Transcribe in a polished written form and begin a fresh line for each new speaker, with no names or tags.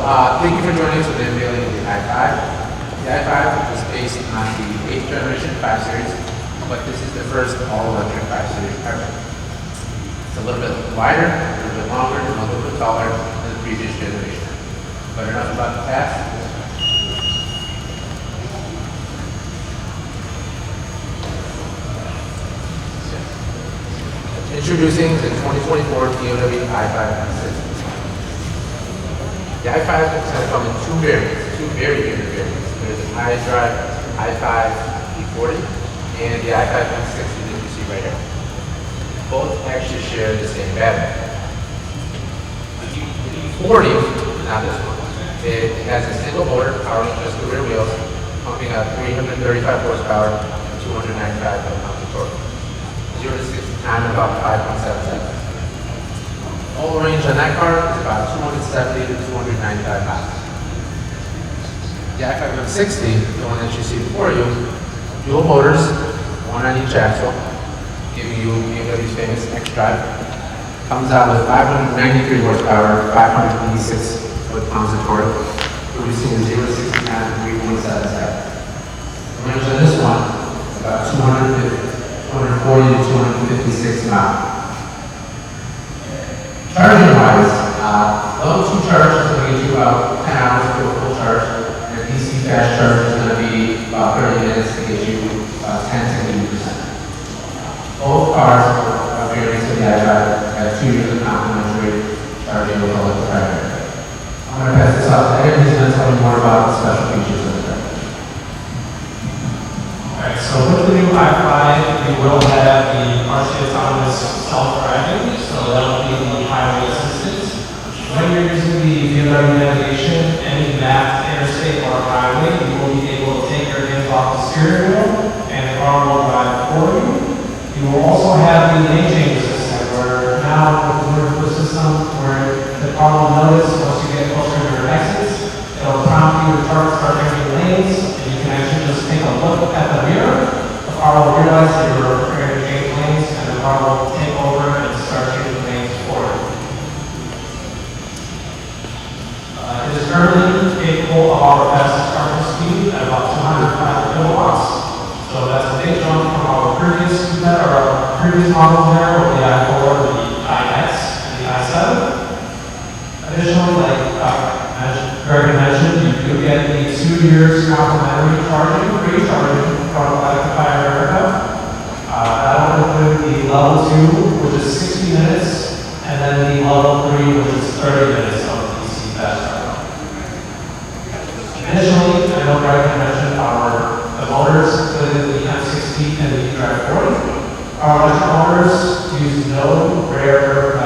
thank you for joining us for the unveiling of the i5. The i5 is based on the 8th generation 5 Series, but this is the first all-electric 5 Series ever. It's a little bit wider, a little bit longer, and a little bit taller than the previous generation. But enough about the past. Introducing the 2024 BMW i5 M6. The i5 is going to come in two variants, two very different variants. There's an iDrive i5 E40 and the i5 M60 that you see right here. Both actually share the same battery. The E40, not this one, it has a single motor powering just the rear wheels, pumping out 335 horsepower and 295 pounds of torque. 0 to 60 time in about 5.7 seconds. All range on that car is about 270 to 295 miles. The i5 M60, the one that you see before you, dual motors, one on each axle, giving you BMW's famous X-Drive. Comes out with 593 horsepower, 586 foot-pounds of torque, producing a 0 to 60 time in 3.7 seconds. The range on this one is about 240 to 256 miles. Charging-wise, level 2 charge is going to get you about 10 hours for a full charge, and a DC fast charge is going to be about 30 minutes to get you 10 to 80%. Both cars are variants of the i5 have 2 years of complimentary charging with electric battery. I'm going to pass this off to Ed, who's going to tell you more about the special features of the car.
Alright, so with the new i5, we will have the partially autonomous self-driving, so that will be the highway assistant. When you're using the BMW navigation, any mapped interstate or highway, you will be able to take your hands off the steering wheel and the car will drive for you. You will also have the lane change assistant, where now with the system where the car will notice once you get closer to your exits, it will prompt you to start changing lanes, and you can actually just take a look at the mirror. The car will realize that you're preparing to change lanes, and the car will take over and start changing lanes for you. It is currently capable of our fastest charging speed at about 205 kilowatts. So that's a big jump from our previous models there with the i4, the iX, and the i7. Additionally, like Greg mentioned, you could get the 2 years complimentary free charging from Electrify America. That will include the level 2, which is 60 minutes, and then the level 3, which is 30 minutes of DC fast charging. Additionally, I know Greg mentioned the motors, the M60 and the e-Drive 40. Our electric motors use no rare